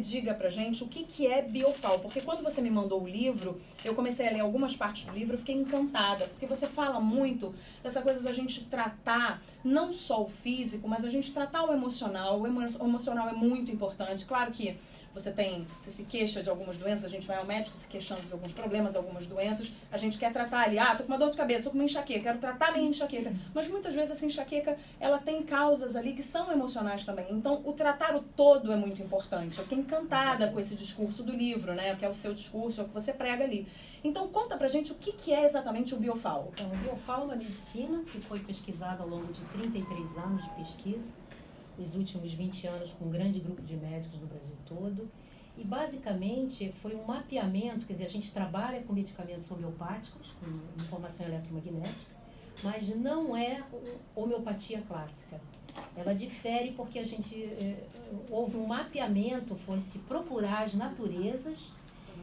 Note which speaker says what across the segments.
Speaker 1: diga pra gente o que é Biofal, porque quando você me mandou o livro, eu comecei a ler algumas partes do livro, eu fiquei encantada, porque você fala muito dessa coisa da gente tratar não só o físico, mas a gente tratar o emocional. O emocional é muito importante. Claro que você se queixa de algumas doenças, a gente vai ao médico se queixando de alguns problemas, algumas doenças, a gente quer tratar ali, tô com uma dor de cabeça, tô com uma enxaqueca, quero tratar minha enxaqueca. Mas muitas vezes essa enxaqueca, ela tem causas ali que são emocionais também. Então, o tratar o todo é muito importante. Eu fiquei encantada com esse discurso do livro, né, que é o seu discurso, é o que você prega ali. Então, conta pra gente o que é exatamente o Biofal.
Speaker 2: Então, o Biofal é uma medicina que foi pesquisada ao longo de 33 anos de pesquisa, os últimos 20 anos com um grande grupo de médicos no Brasil todo. E, basicamente, foi um mapeamento, quer dizer, a gente trabalha com medicamentos homeopáticos, com informação eletromagnética, mas não é homeopatia clássica. Ela difere porque a gente houve um mapeamento, foi se procurar as naturezas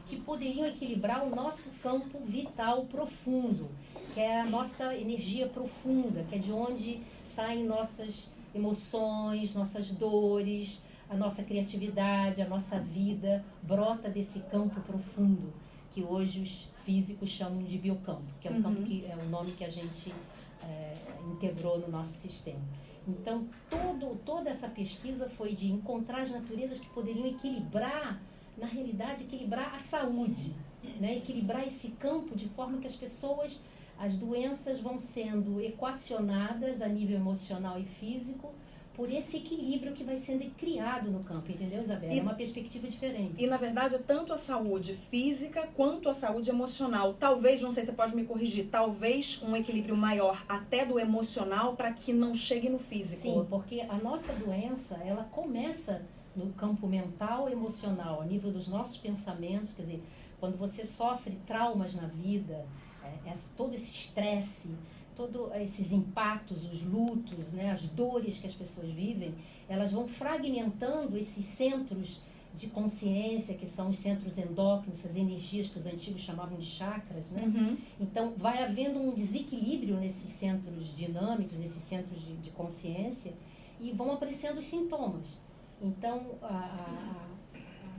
Speaker 2: que poderiam equilibrar o nosso campo vital profundo, que é a nossa energia profunda, que é de onde saem nossas emoções, nossas dores, a nossa criatividade, a nossa vida brota desse campo profundo, que hoje os físicos chamam de biocampo, que é um campo que é o nome que a gente integrou no nosso sistema. Então, toda essa pesquisa foi de encontrar as naturezas que poderiam equilibrar, na realidade, equilibrar a saúde, né? Equilibrar esse campo de forma que as doenças vão sendo equacionadas a nível emocional e físico por esse equilíbrio que vai sendo criado no campo, entendeu, Isabela? É uma perspectiva diferente.
Speaker 1: E, na verdade, é tanto a saúde física quanto a saúde emocional. Talvez, não sei, você pode me corrigir, talvez um equilíbrio maior até do emocional para que não chegue no físico.
Speaker 2: Sim, porque a nossa doença, ela começa no campo mental e emocional, a nível dos nossos pensamentos, quer dizer, quando você sofre traumas na vida, todo esse estresse, todos esses impactos, os lutos, né, as dores que as pessoas vivem, elas vão fragmentando esses centros de consciência, que são os centros endócrinos, essas energias que os antigos chamavam de chakras, né? Então, vai havendo um desequilíbrio nesses centros dinâmicos, nesses centros de consciência, e vão aparecendo os sintomas. Então, a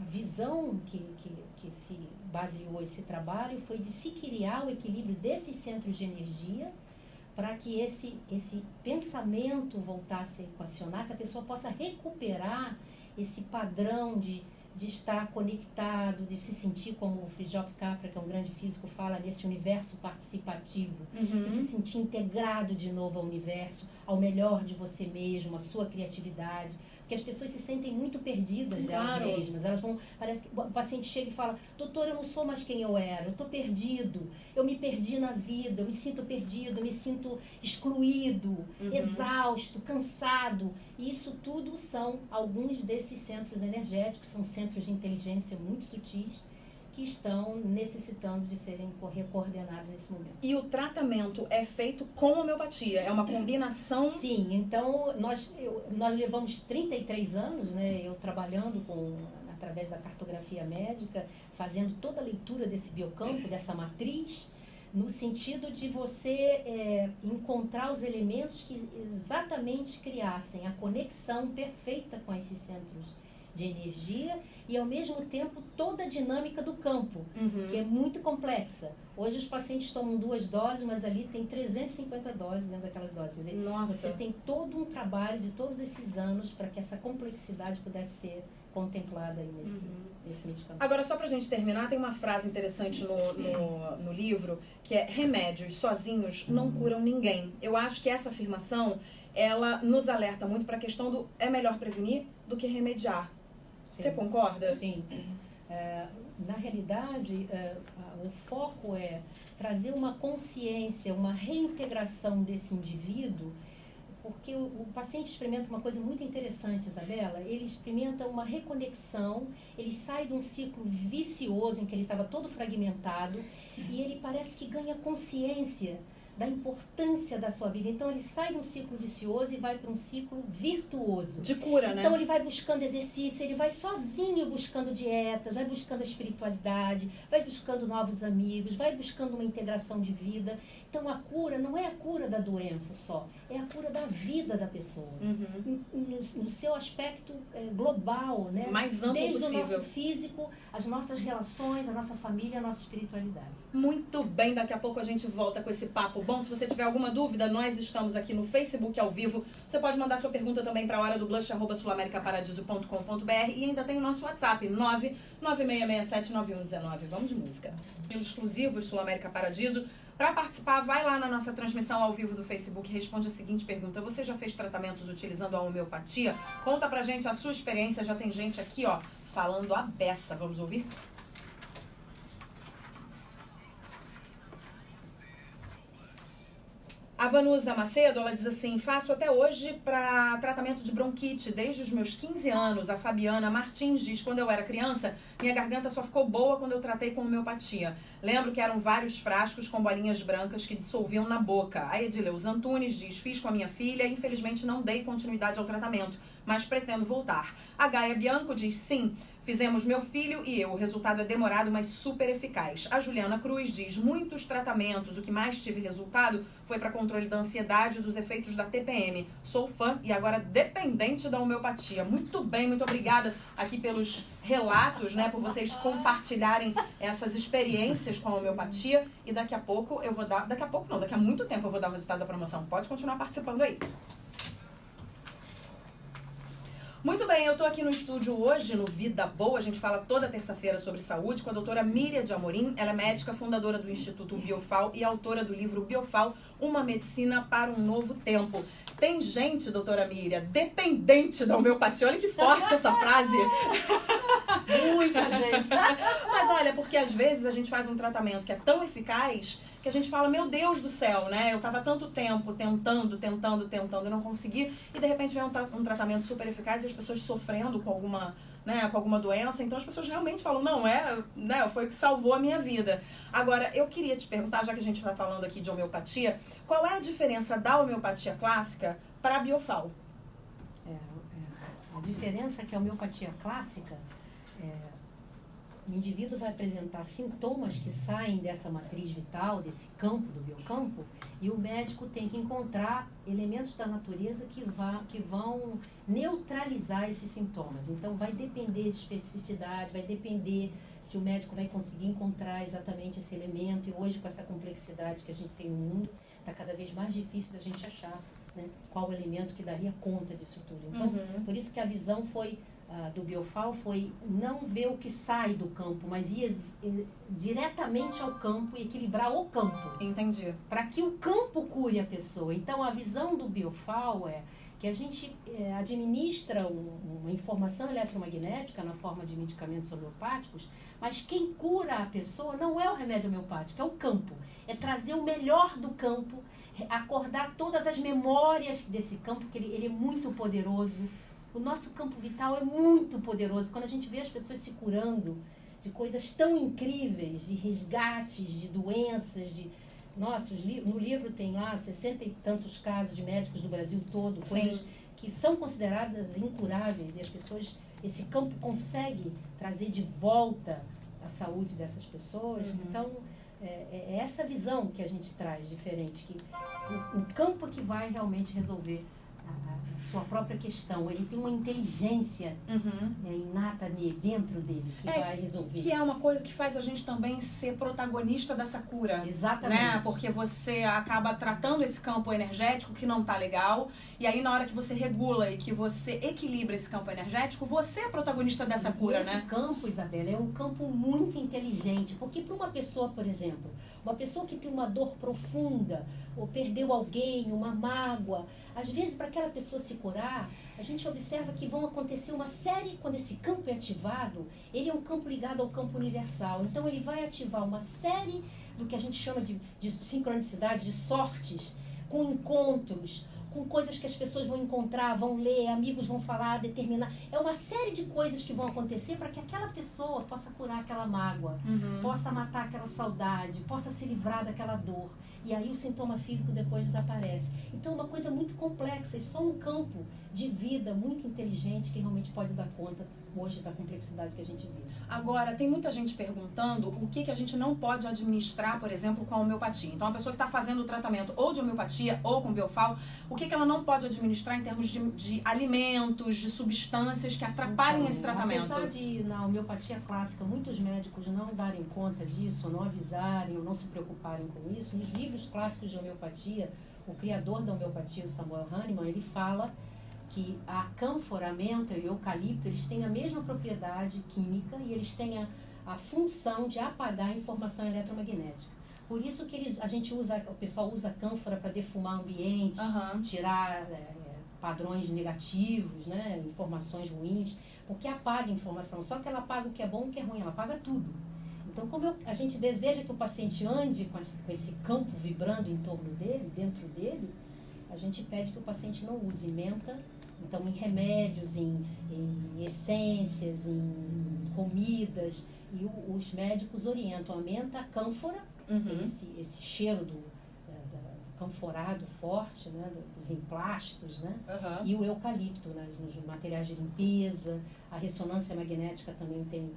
Speaker 2: visão que se baseou esse trabalho foi de se criar o equilíbrio desses centros de energia para que esse pensamento voltasse a equacionar, que a pessoa possa recuperar esse padrão de estar conectado, de se sentir, como o Fritjof Capra, que é um grande físico, fala, nesse universo participativo, de se sentir integrado de novo ao universo, ao melhor de você mesmo, à sua criatividade, porque as pessoas se sentem muito perdidas delas mesmas. Elas vão, parece que o paciente chega e fala, doutor, eu não sou mais quem eu era, eu estou perdido, eu me perdi na vida, eu me sinto perdido, eu me sinto excluído, exausto, cansado. E isso tudo são alguns desses centros energéticos, são centros de inteligência muito sutis, que estão necessitando de serem coordenados nesse momento.
Speaker 1: E o tratamento é feito com homeopatia? É uma combinação?
Speaker 2: Sim, então nós levamos 33 anos, né, eu trabalhando através da cartografia médica, fazendo toda a leitura desse biocampo, dessa matriz, no sentido de você encontrar os elementos que exatamente criassem a conexão perfeita com esses centros de energia e, ao mesmo tempo, toda a dinâmica do campo, que é muito complexa. Hoje os pacientes tomam 2 doses, mas ali tem 350 doses dentro daquelas doses.
Speaker 1: Nossa.
Speaker 2: Você tem todo um trabalho de todos esses anos para que essa complexidade pudesse ser contemplada aí nesse medicamento.
Speaker 1: Agora, só pra gente terminar, tem uma frase interessante no livro, que é: remédios sozinhos não curam ninguém. Eu acho que essa afirmação, ela nos alerta muito para a questão do é melhor prevenir do que remediar.
Speaker 2: Sim.
Speaker 1: Você concorda?
Speaker 2: Sim. Na realidade, o foco é trazer uma consciência, uma reintegração desse indivíduo, porque o paciente experimenta uma coisa muito interessante, Isabela. Ele experimenta uma reconexão, ele sai de um ciclo vicioso em que ele estava todo fragmentado e ele parece que ganha consciência da importância da sua vida. Então ele sai de um ciclo vicioso e vai para um ciclo virtuoso.
Speaker 1: De cura, né?
Speaker 2: Então ele vai buscando exercício, ele vai sozinho buscando dietas, vai buscando a espiritualidade, vai buscando novos amigos, vai buscando uma integração de vida. Então a cura não é a cura da doença só, é a cura da vida da pessoa. No seu aspecto global, né?
Speaker 1: Mais amplo
Speaker 2: Desde
Speaker 1: possível.
Speaker 2: o nosso físico, as nossas relações, a nossa família, a nossa espiritualidade.
Speaker 1: Muito bem, daqui a pouco a gente volta com esse papo bom. Se você tiver alguma dúvida, nós estamos aqui no Facebook ao vivo. Você pode mandar sua pergunta também para a hora do blush@sulamericaparadiso.com.br e ainda tem o nosso WhatsApp, 996679119. Vamos de música. Exclusivos Sul América Paradiso. Para participar, vai lá na nossa transmissão ao vivo do Facebook e responde a seguinte pergunta: você já fez tratamentos utilizando a homeopatia? Conta pra gente a sua experiência. Já tem gente aqui, ó, falando a beça. Vamos ouvir? A Vanusa Macedo, ela diz assim: faço até hoje para tratamento de bronquite desde os meus 15 anos. A Fabiana Martins diz: quando eu era criança, minha garganta só ficou boa quando eu tratei com homeopatia. Lembro que eram vários frascos com bolinhas brancas que dissolviam na boca. A Edileus Antunes diz: fiz com a minha filha, infelizmente não dei continuidade ao tratamento, mas pretendo voltar. A Gaia Bianco diz: sim, fizemos meu filho e eu. O resultado é demorado, mas super eficaz. A Juliana Cruz diz: muitos tratamentos. O que mais tive resultado foi para controle da ansiedade e dos efeitos da TPM. Sou fã e agora dependente da homeopatia. Muito bem, muito obrigada aqui pelos relatos, né? Por vocês compartilharem essas experiências com a homeopatia. E daqui a pouco eu vou dar... Daqui a pouco não, daqui a muito tempo eu vou dar o resultado da promoção. Pode continuar participando aí. Muito bem, eu tô aqui no estúdio hoje, no Vida Boa. A gente fala toda terça-feira sobre saúde com a doutora Miriam de Amorim. Ela é médica, fundadora do Instituto Biofal e autora do livro Biofal, Uma Medicina para um Novo Tempo. Tem gente, doutora Miriam, dependente da homeopatia. Olha que forte essa frase.
Speaker 2: Muita gente.
Speaker 1: Mas olha, porque às vezes a gente faz um tratamento que é tão eficaz que a gente fala: meu Deus do céu, né? Eu tava tanto tempo tentando e não consegui. E de repente vem um tratamento super eficaz e as pessoas sofrendo com alguma, né, com alguma doença. Então as pessoas realmente falam: não, né, foi o que salvou a minha vida. Agora, eu queria te perguntar, já que a gente vai falando aqui de homeopatia, qual é a diferença da homeopatia clássica para a Biofal?
Speaker 2: A diferença é que a homeopatia clássica, o indivíduo vai apresentar sintomas que saem dessa matriz vital, desse campo, do biocampo, e o médico tem que encontrar elementos da natureza que vão neutralizar esses sintomas. Então vai depender de especificidade, vai depender se o médico vai conseguir encontrar exatamente esse elemento. E hoje, com essa complexidade que a gente tem no mundo, está cada vez mais difícil da gente achar, né, qual o elemento que daria conta disso tudo. Então, por isso que a visão foi do Biofal foi não ver o que sai do campo, mas ir diretamente ao campo e equilibrar o campo.
Speaker 1: Entendi.
Speaker 2: Para que o campo cure a pessoa. Então, a visão do Biofal é que a gente administra uma informação eletromagnética na forma de medicamentos homeopáticos, mas quem cura a pessoa não é o remédio homeopático, é o campo. É trazer o melhor do campo, acordar todas as memórias desse campo, que ele é muito poderoso. O nosso campo vital é muito poderoso. Quando a gente vê as pessoas se curando de coisas tão incríveis, de resgates, de doenças, Nossa, no livro tem lá 60 e tantos casos de médicos do Brasil todo, coisas que são consideradas incuráveis, e as pessoas, esse campo consegue trazer de volta a saúde dessas pessoas. Então, é essa visão que a gente traz diferente, que o campo que vai realmente resolver a sua própria questão. Ele tem uma inteligência inata dentro dele que vai resolver.
Speaker 1: Que é uma coisa que faz a gente também ser protagonista dessa cura.
Speaker 2: Exatamente.
Speaker 1: Né? Porque você acaba tratando esse campo energético que não tá legal, e aí na hora que você regula e que você equilibra esse campo energético, você é protagonista dessa cura, né?
Speaker 2: Esse campo, Isabela, é um campo muito inteligente, porque para uma pessoa, por exemplo, uma pessoa que tem uma dor profunda, ou perdeu alguém, uma mágoa, às vezes para aquela pessoa se curar, a gente observa que vão acontecer uma série, quando esse campo é ativado, ele é um campo ligado ao campo universal, então ele vai ativar uma série do que a gente chama de sincronicidade, de sortes, com encontros, com coisas que as pessoas vão encontrar, vão ler, amigos vão falar, determinar. É uma série de coisas que vão acontecer para que aquela pessoa possa curar aquela mágoa, possa matar aquela saudade, possa se livrar daquela dor. e aí o sintoma físico depois desaparece. Então é uma coisa muito complexa e só um campo de vida muito inteligente que realmente pode dar conta hoje da complexidade que a gente vive.
Speaker 1: Agora, tem muita gente perguntando o que a gente não pode administrar, por exemplo, com a homeopatia. Então, a pessoa que está fazendo o tratamento ou de homeopatia ou com biofal, o que ela não pode administrar em termos de alimentos, de substâncias que atrapalhem esse tratamento?
Speaker 2: Apesar de, na homeopatia clássica, muitos médicos não darem conta disso, não avisarem ou não se preocuparem com isso, nos livros clássicos de homeopatia, o criador da homeopatia, o Samuel Hahnemann, ele fala que a cânfora, a menta e o eucalipto, eles têm a mesma propriedade química e eles têm a função de apagar a informação eletromagnética. Por isso que o pessoal usa a cânfora para defumar ambientes, tirar padrões negativos, né, informações ruins, porque apaga a informação. Só que ela apaga o que é bom e o que é ruim, ela apaga tudo. Então, como a gente deseja que o paciente ande com esse campo vibrando em torno dele, dentro dele, a gente pede que o paciente não use menta. Então, em remédios, em essências, em comidas, e os médicos orientam a menta, a cânfora, esse cheiro do canforado forte, né, dos emplastos, né, e o eucalipto, né, nos materiais de limpeza. A ressonância magnética também tem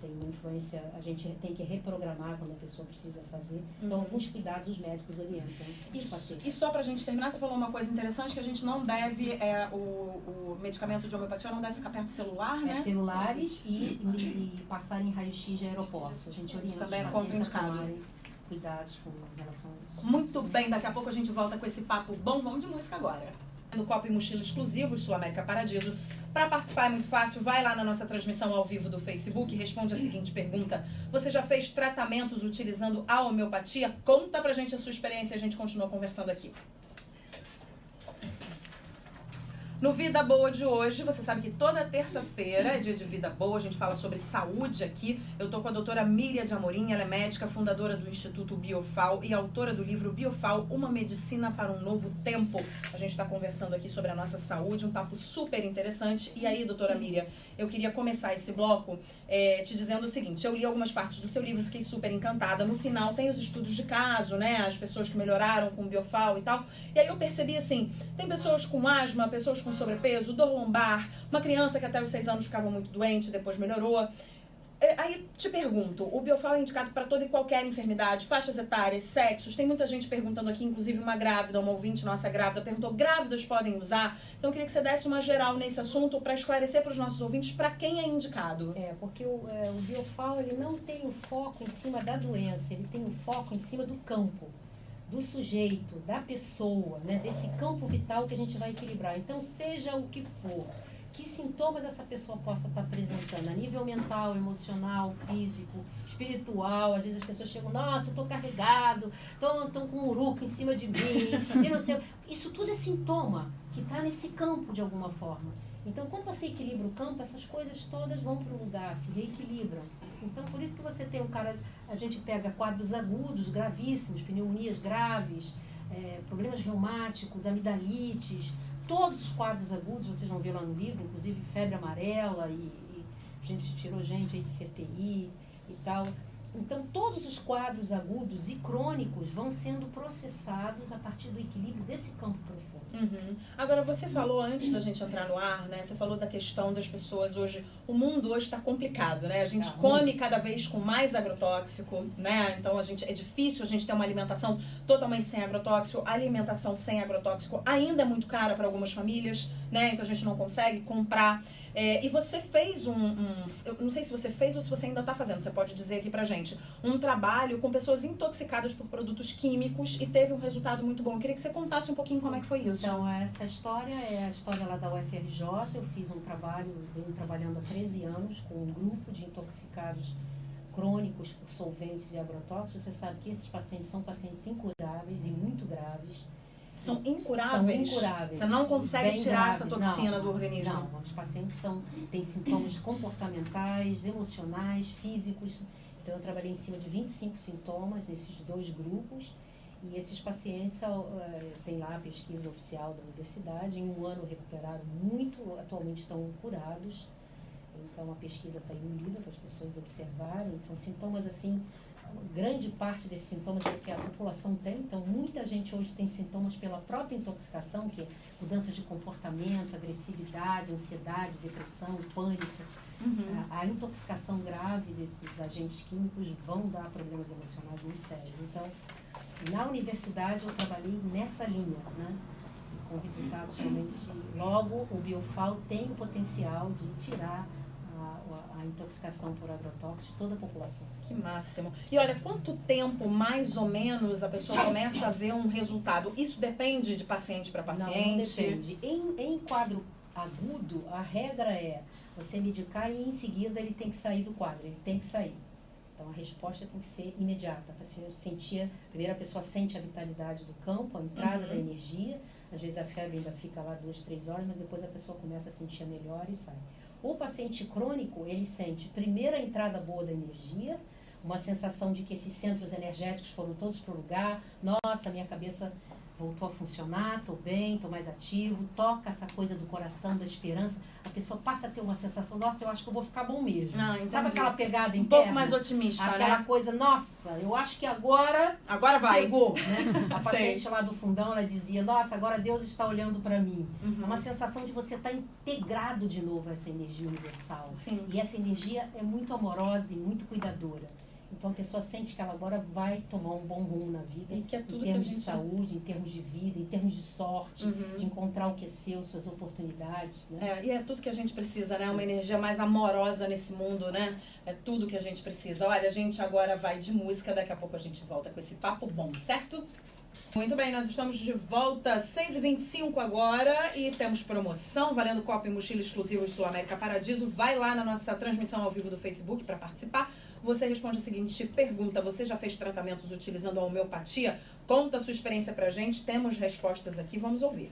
Speaker 2: uma influência, a gente tem que reprogramar quando a pessoa precisa fazer. Então, alguns cuidados os médicos orientam.
Speaker 1: E só pra gente terminar, você falou uma coisa interessante, que a gente não deve, o medicamento de homeopatia não deve ficar perto do celular, né?
Speaker 2: Celulares e passar em raio-x de aeroportos. A gente orienta
Speaker 1: também
Speaker 2: os
Speaker 1: é
Speaker 2: pacientes a
Speaker 1: contraindicado.
Speaker 2: tomarem cuidados com relação a isso.
Speaker 1: Muito bem, daqui a pouco a gente volta com esse papo bom. Vamos de música agora. No Copo e Mochila exclusivos, Sul América Paradiso. Para participar é muito fácil, vai lá na nossa transmissão ao vivo do Facebook e responde a seguinte pergunta: você já fez tratamentos utilizando a homeopatia? Conta pra gente a sua experiência e a gente continua conversando aqui. No Vida Boa de hoje, você sabe que toda terça-feira é dia de Vida Boa, a gente fala sobre saúde aqui. Eu tô com a doutora Miriam de Amorim, ela é médica, fundadora do Instituto Biofal e autora do livro Biofal, Uma Medicina para um Novo Tempo. A gente tá conversando aqui sobre a nossa saúde, um papo super interessante. E aí, doutora Miriam, eu queria começar esse bloco te dizendo o seguinte: eu li algumas partes do seu livro, fiquei super encantada. No final tem os estudos de caso, né, as pessoas que melhoraram com o Biofal e tal. E aí eu percebi assim, tem pessoas com asma, pessoas com sobrepeso, dor lombar, uma criança que até os 6 anos ficava muito doente, depois melhorou. Aí te pergunto, o Biofal é indicado para toda e qualquer enfermidade, faixas etárias, sexos? Tem muita gente perguntando aqui, inclusive uma grávida, uma ouvinte nossa grávida, perguntou: grávidas podem usar? Então eu queria que você desse uma geral nesse assunto para esclarecer para os nossos ouvintes para quem é indicado.
Speaker 2: Porque o Biofal, ele não tem o foco em cima da doença, ele tem o foco em cima do campo, do sujeito, da pessoa, né, desse campo vital que a gente vai equilibrar. Então, seja o que for, que sintomas essa pessoa possa estar apresentando, a nível mental, emocional, físico, espiritual. Às vezes as pessoas chegam: nossa, eu estou carregado, estou com um uruco em cima de mim, eu não sei. Isso tudo é sintoma que está nesse campo de alguma forma. Então, quando você equilibra o campo, essas coisas todas vão para o lugar, se reequilibram. Então, por isso que você tem a gente pega quadros agudos, gravíssimos, pneumonias graves, problemas reumáticos, amidalites, todos os quadros agudos, vocês vão ver lá no livro, inclusive febre amarela e a gente tirou gente aí de CTI e tal. Então, todos os quadros agudos e crônicos vão sendo processados a partir do equilíbrio desse campo profundo.
Speaker 1: Agora, você falou, antes da gente entrar no ar, né? Você falou da questão das pessoas hoje. O mundo hoje está complicado, né? A gente come cada vez com mais agrotóxico, né? Então, é difícil a gente ter uma alimentação totalmente sem agrotóxico. A alimentação sem agrotóxico ainda é muito cara para algumas famílias, né? Então, a gente não consegue comprar. E você fez eu não sei se você fez ou se você ainda está fazendo, você pode dizer aqui pra gente, um trabalho com pessoas intoxicadas por produtos químicos e teve um resultado muito bom. Eu queria que você contasse um pouquinho como é que foi isso.
Speaker 2: Então, essa história é a história lá da UFRJ. Eu fiz um trabalho, venho trabalhando há 13 anos com um grupo de intoxicados crônicos por solventes e agrotóxicos. Você sabe que esses pacientes são pacientes incuráveis e muito graves.
Speaker 1: São incuráveis?
Speaker 2: São incuráveis.
Speaker 1: Você não consegue tirar
Speaker 2: graves.
Speaker 1: essa toxina do organismo?
Speaker 2: Não, os pacientes têm sintomas comportamentais, emocionais, físicos. Então, eu trabalhei em cima de 25 sintomas nesses 2 grupos. E esses pacientes, tem lá a pesquisa oficial da universidade, em 1 ano recuperaram muito, atualmente estão curados. Então, a pesquisa está aí no livro para as pessoas observarem. São sintomas, assim, grande parte desses sintomas é o que a população tem. Então, muita gente hoje tem sintomas pela própria intoxicação, que é mudanças de comportamento, agressividade, ansiedade, depressão, pânico. A intoxicação grave desses agentes químicos vão dar problemas emocionais muito sérios. Então, na universidade eu trabalhei nessa linha, né? Com resultados realmente. Logo, o Biofal tem o potencial de tirar a intoxicação por agrotóxicos de toda a população.
Speaker 1: Que máximo. E olha, quanto tempo, mais ou menos, a pessoa começa a ver um resultado? Isso depende de paciente para paciente?
Speaker 2: Não depende. Em quadro agudo, a regra é você medicar e em seguida ele tem que sair do quadro, ele tem que sair. Então a resposta tem que ser imediata. Primeiro a pessoa sente a vitalidade do campo, a entrada da energia, às vezes a febre ainda fica lá 2-3 horas, mas depois a pessoa começa a sentir a melhora e sai. O paciente crônico, ele sente primeiro a entrada boa da energia, uma sensação de que esses centros energéticos foram todos para o lugar, nossa, minha cabeça voltou a funcionar, estou bem, estou mais ativo, toca essa coisa do coração, da esperança, a pessoa passa a ter uma sensação, nossa, eu acho que eu vou ficar bom mesmo. Sabe aquela pegada interna?
Speaker 1: Um pouco mais otimista,
Speaker 2: aquela
Speaker 1: né?
Speaker 2: coisa, nossa, eu acho que agora
Speaker 1: vai.
Speaker 2: Pegou, né? A paciente lá do fundão, ela dizia, nossa, agora Deus está olhando para mim. É uma sensação de você estar integrado de novo a essa energia universal.
Speaker 1: Sim.
Speaker 2: E essa energia é muito amorosa e muito cuidadora. Então a pessoa sente que ela agora vai tomar um bom rumo na vida,
Speaker 1: e que é tudo
Speaker 2: em termos
Speaker 1: que a gente...
Speaker 2: de saúde, em termos de vida, em termos de sorte, de encontrar o que é seu, suas oportunidades. Né?
Speaker 1: E é tudo que a gente precisa, né? Uma energia mais amorosa nesse mundo, né? É tudo que a gente precisa. Olha, a gente agora vai de música, daqui a pouco a gente volta com esse papo bom, certo? Muito bem, nós estamos de volta, 6h25 agora, e temos promoção valendo copo e mochila exclusivos Sul América Paradiso. Vai lá na nossa transmissão ao vivo do Facebook para participar. Você responde a seguinte pergunta: você já fez tratamentos utilizando a homeopatia? Conta a sua experiência pra gente, temos respostas aqui, vamos ouvir.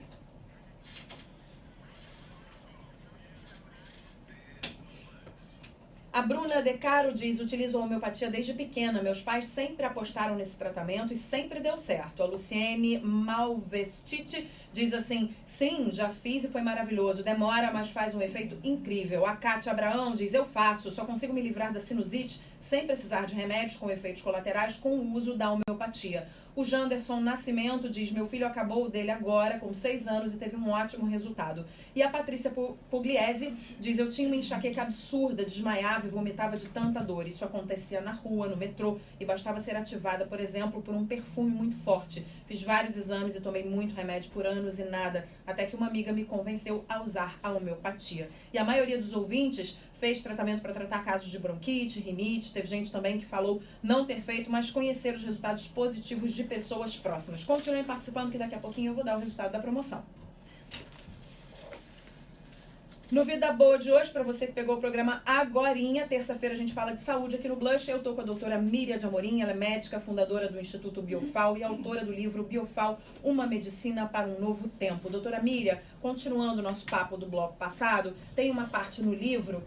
Speaker 1: A Bruna De Caro diz, utilizo a homeopatia desde pequena. Meus pais sempre apostaram nesse tratamento e sempre deu certo. A Luciene Malvestite diz assim, sim, já fiz e foi maravilhoso. Demora, mas faz um efeito incrível. A Kátia Abraão diz, eu faço, só consigo me livrar da sinusite sem precisar de remédios com efeitos colaterais com o uso da homeopatia. O Janderson Nascimento diz, meu filho acabou dele agora, com 6 anos, e teve um ótimo resultado. E a Patrícia Pugliese diz, eu tinha uma enxaqueca absurda, desmaiava e vomitava de tanta dor. Isso acontecia na rua, no metrô, e bastava ser ativada, por exemplo, por um perfume muito forte. Fiz vários exames e tomei muito remédio por anos e nada, até que uma amiga me convenceu a usar a homeopatia. E a maioria dos ouvintes fez tratamento para tratar casos de bronquite, rinite. Teve gente também que falou não ter feito, mas conhecer os resultados positivos de pessoas próximas. Continuem participando que daqui a pouquinho eu vou dar o resultado da promoção. No Vida Boa de hoje, para você que pegou o programa agorinha, terça-feira a gente fala de saúde aqui no Blush. Eu tô com a doutora Miriam de Amorim, ela é médica, fundadora do Instituto Biofal e autora do livro Biofal, uma medicina para um novo tempo. Doutora Miriam, continuando o nosso papo do bloco passado, tem uma parte no livro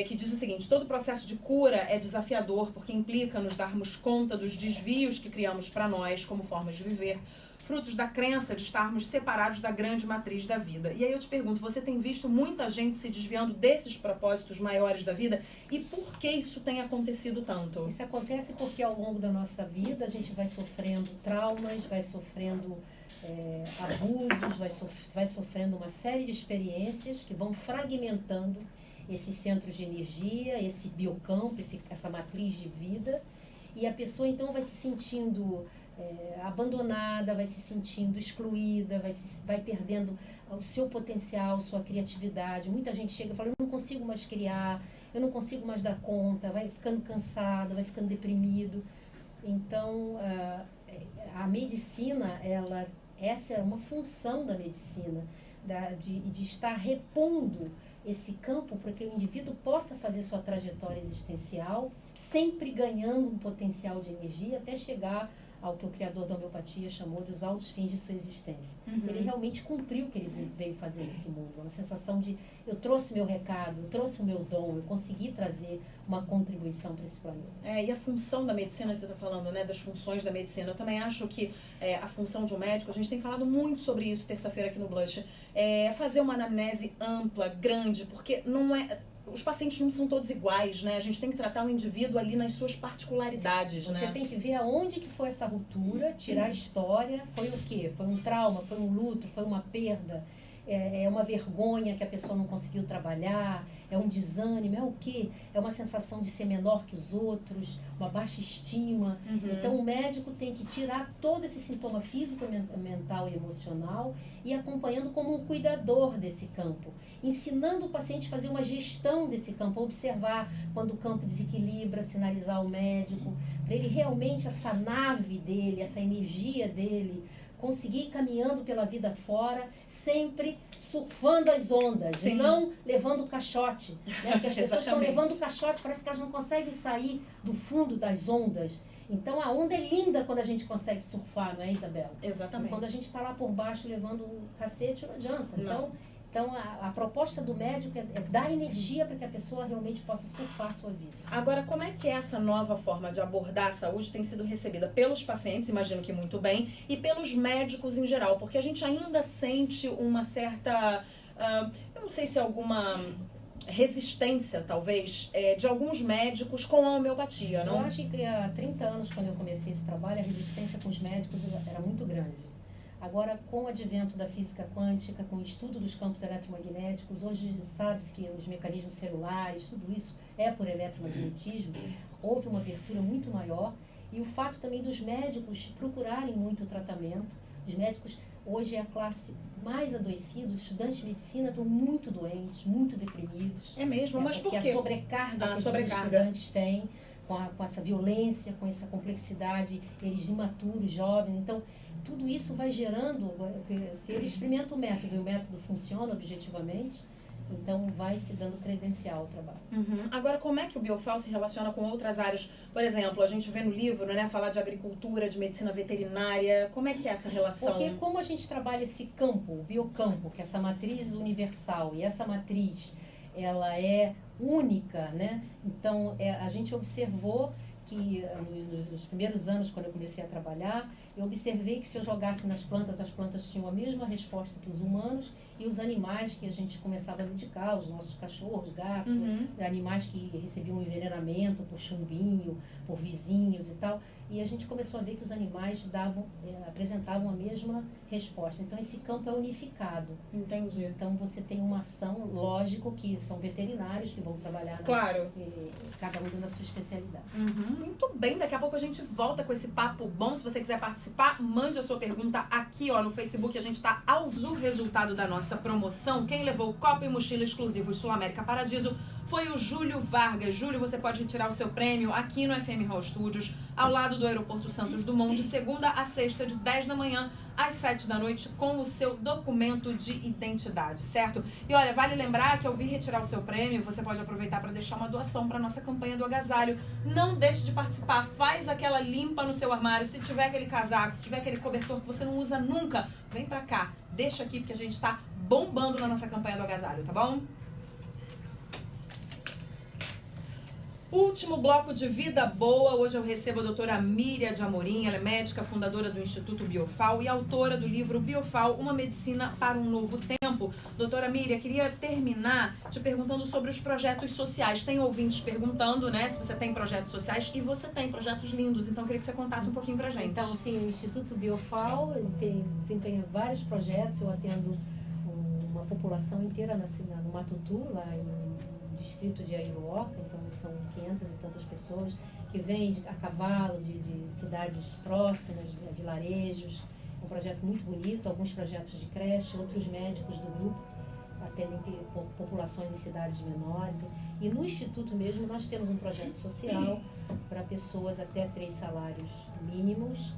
Speaker 1: que diz o seguinte, todo processo de cura é desafiador porque implica nos darmos conta dos desvios que criamos para nós como formas de viver, frutos da crença de estarmos separados da grande matriz da vida. E aí eu te pergunto, você tem visto muita gente se desviando desses propósitos maiores da vida? E por que isso tem acontecido tanto?
Speaker 2: Isso acontece porque ao longo da nossa vida a gente vai sofrendo traumas, vai sofrendo abusos, vai sofrendo uma série de experiências que vão fragmentando esses centros de energia, esse biocampo, essa matriz de vida. E a pessoa então vai se sentindo abandonada, vai se sentindo excluída, vai perdendo o seu potencial, sua criatividade. Muita gente chega e fala, eu não consigo mais criar, eu não consigo mais dar conta, vai ficando cansado, vai ficando deprimido. Então, a medicina, essa é uma função da medicina, de estar repondo esse campo para que o indivíduo possa fazer sua trajetória existencial, sempre ganhando um potencial de energia até chegar ao que o criador da homeopatia chamou dos altos fins de sua existência. Ele realmente cumpriu o que ele veio fazer nesse mundo. Uma sensação de, eu trouxe meu recado, eu trouxe o meu dom, eu consegui trazer uma contribuição para esse planeta.
Speaker 1: E a função da medicina que você está falando, né, das funções da medicina, eu também acho que a função de um médico, a gente tem falado muito sobre isso terça-feira aqui no Blush, é fazer uma anamnese ampla, grande, porque não é... os pacientes não são todos iguais, né? A gente tem que tratar o indivíduo ali nas suas particularidades,
Speaker 2: Você
Speaker 1: né?
Speaker 2: tem que ver aonde que foi essa ruptura, tirar a história, foi o quê? Foi um trauma, foi um luto, foi uma perda, é uma vergonha que a pessoa não conseguiu trabalhar, é um desânimo, é o quê? É uma sensação de ser menor que os outros, uma baixa estima. Então o médico tem que tirar todo esse sintoma físico, mental e emocional e acompanhando como um cuidador desse campo, ensinando o paciente a fazer uma gestão desse campo, a observar quando o campo desequilibra, sinalizar ao médico, para ele realmente, essa nave dele, essa energia dele, conseguir ir caminhando pela vida fora, sempre surfando as ondas,
Speaker 1: Sim.
Speaker 2: e não levando o caixote. Né? Porque as pessoas estão
Speaker 1: Exatamente.
Speaker 2: levando o caixote, parece que elas não conseguem sair do fundo das ondas. Então a onda é linda quando a gente consegue surfar, não é, Isabela?
Speaker 1: Exatamente.
Speaker 2: Quando a gente está lá por baixo levando o cacete, não adianta. Então a proposta do médico é dar energia para que a pessoa realmente possa surfar a sua vida.
Speaker 1: Agora, como é que essa nova forma de abordar a saúde tem sido recebida pelos pacientes, imagino que muito bem, e pelos médicos em geral? Porque a gente ainda sente uma certa, eu não sei se alguma resistência, talvez, de alguns médicos com a homeopatia, não?
Speaker 2: Eu acho que há 30 anos, quando eu comecei esse trabalho, a resistência com os médicos era muito grande. Agora, com o advento da física quântica, com o estudo dos campos eletromagnéticos, hoje sabe-se que os mecanismos celulares, tudo isso é por eletromagnetismo, houve uma abertura muito maior, e o fato também dos médicos procurarem muito tratamento. Os médicos, hoje é a classe mais adoecida, os estudantes de medicina estão muito doentes, muito deprimidos.
Speaker 1: É mesmo? Mas por quê?
Speaker 2: Porque a sobrecarga que os estudantes têm, com essa violência, com essa complexidade, eles imaturos, jovens, então tudo isso vai gerando, se ele experimenta o método e o método funciona objetivamente, então vai se dando credencial ao trabalho.
Speaker 1: Agora, como é que o Biofal se relaciona com outras áreas? Por exemplo, a gente vê no livro, né, falar de agricultura, de medicina veterinária. Como é que é essa relação?
Speaker 2: Porque como a gente trabalha esse campo, o biocampo, que é essa matriz universal, e essa matriz, ela é única, né? Então, a gente observou que nos primeiros anos, quando eu comecei a trabalhar, eu observei que se eu jogasse nas plantas, as plantas tinham a mesma resposta que os humanos, e os animais que a gente começava a medicar, os nossos cachorros, gatos, animais que recebiam envenenamento por chumbinho, por vizinhos e tal, e a gente começou a ver que os animais apresentavam a mesma resposta. Então esse campo é unificado.
Speaker 1: Entendi.
Speaker 2: Então você tem uma ação, lógico que são veterinários que vão trabalhar,
Speaker 1: claro,
Speaker 2: cada um na sua especialidade.
Speaker 1: Muito bem, daqui a pouco a gente volta com esse papo bom. Se você quiser participar, mande a sua pergunta aqui, ó, no Facebook. A gente tá ao o resultado da nossa promoção. Quem levou o copo e mochila exclusivos Sul América Paradiso foi o Júlio Vargas. Júlio, você pode retirar o seu prêmio aqui no FM Hall Studios, ao lado do Aeroporto Santos Dumont, de segunda a sexta, de 10 da manhã às 7 da noite, com o seu documento de identidade, certo? E olha, vale lembrar que ao vir retirar o seu prêmio, você pode aproveitar para deixar uma doação para nossa campanha do agasalho. Não deixe de participar, faz aquela limpa no seu armário. Se tiver aquele casaco, se tiver aquele cobertor que você não usa nunca, vem pra cá, deixa aqui, porque a gente tá bombando na nossa campanha do agasalho, tá bom? Último bloco de Vida Boa. Hoje eu recebo a doutora Miriam de Amorim. Ela é médica, fundadora do Instituto Biofal e autora do livro Biofal, Uma Medicina para um Novo Tempo. Doutora Miriam, queria terminar te perguntando sobre os projetos sociais. Tem ouvintes perguntando, né, se você tem projetos sociais, e você tem projetos lindos, então eu queria que você contasse um pouquinho pra gente.
Speaker 2: Então, sim, o Instituto Biofal desempenha vários projetos. Eu atendo uma população inteira no Matutu, lá no distrito de Aiuruoca, então são 500 e tantas pessoas que vêm a cavalo de cidades próximas, de vilarejos. É um projeto muito bonito, alguns projetos de creche, outros médicos do grupo atendem populações em cidades menores. E no Instituto mesmo nós temos um projeto social para pessoas até 3 salários mínimos,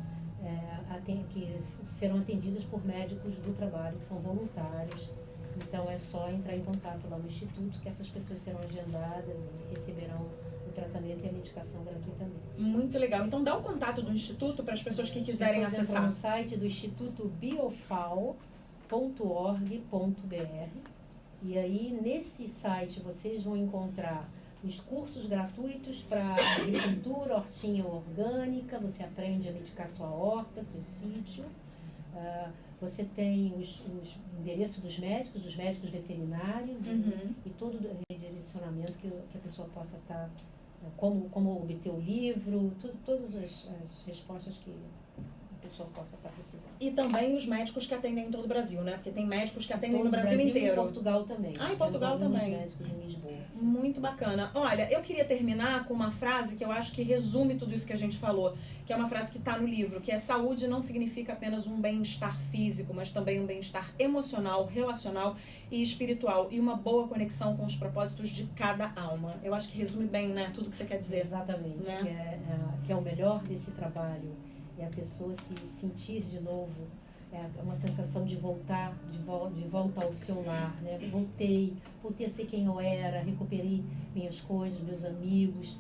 Speaker 2: que serão atendidas por médicos do trabalho, que são voluntários. Então é só entrar em contato lá no Instituto, que essas pessoas serão agendadas e receberão o tratamento e a medicação gratuitamente.
Speaker 1: Muito legal. Então dá o contato do Instituto para as pessoas que quiserem acessar.
Speaker 2: No site do Instituto biofal.org.br, e aí nesse site vocês vão encontrar os cursos gratuitos para agricultura, hortinha orgânica. Você aprende a medicar sua horta, seu sítio. Você tem os endereços dos médicos veterinários e todo a rede direcionamento que a pessoa possa estar, como obter o livro, todas as respostas que a pessoa possa estar precisando.
Speaker 1: E também os médicos que atendem em todo o Brasil, né? Porque tem médicos que atendem no Brasil
Speaker 2: inteiro.
Speaker 1: inteiro.
Speaker 2: E em Portugal também.
Speaker 1: Em Portugal também.
Speaker 2: Médicos em Lisboa. Sim.
Speaker 1: Muito bacana. Olha, eu queria terminar com uma frase que eu acho que resume tudo isso que a gente falou, que é uma frase que está no livro, que é: saúde não significa apenas um bem-estar físico, mas também um bem-estar emocional, relacional e espiritual, e uma boa conexão com os propósitos de cada alma. Eu acho que resume bem, né, tudo que você quer dizer.
Speaker 2: Exatamente, né? Que é o melhor desse trabalho, é a pessoa se sentir de novo, é uma sensação de voltar, de volta ao seu lar, né? Voltei a ser quem eu era, recuperei minhas coisas, meus amigos,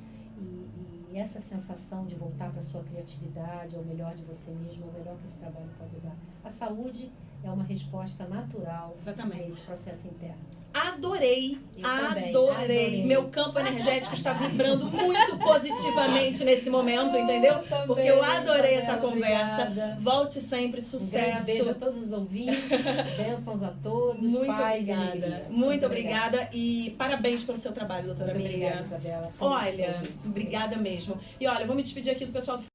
Speaker 2: e essa sensação de voltar para a sua criatividade, ao melhor de você mesmo, é o melhor que esse trabalho pode dar. A saúde é uma resposta natural a esse processo interno.
Speaker 1: Adorei. Meu campo energético está vibrando muito positivamente nesse momento, entendeu? Porque eu adorei essa conversa.
Speaker 2: Obrigada.
Speaker 1: Volte sempre, sucesso.
Speaker 2: Um grande beijo a todos os ouvintes, bênçãos a todos,
Speaker 1: muito
Speaker 2: paz
Speaker 1: obrigada.
Speaker 2: E alegria.
Speaker 1: Muito obrigada e parabéns pelo seu trabalho, doutora
Speaker 2: Muito
Speaker 1: Miriam.
Speaker 2: obrigada, Isabela.
Speaker 1: Olha, obrigada mesmo. E olha, vou me despedir aqui do pessoal do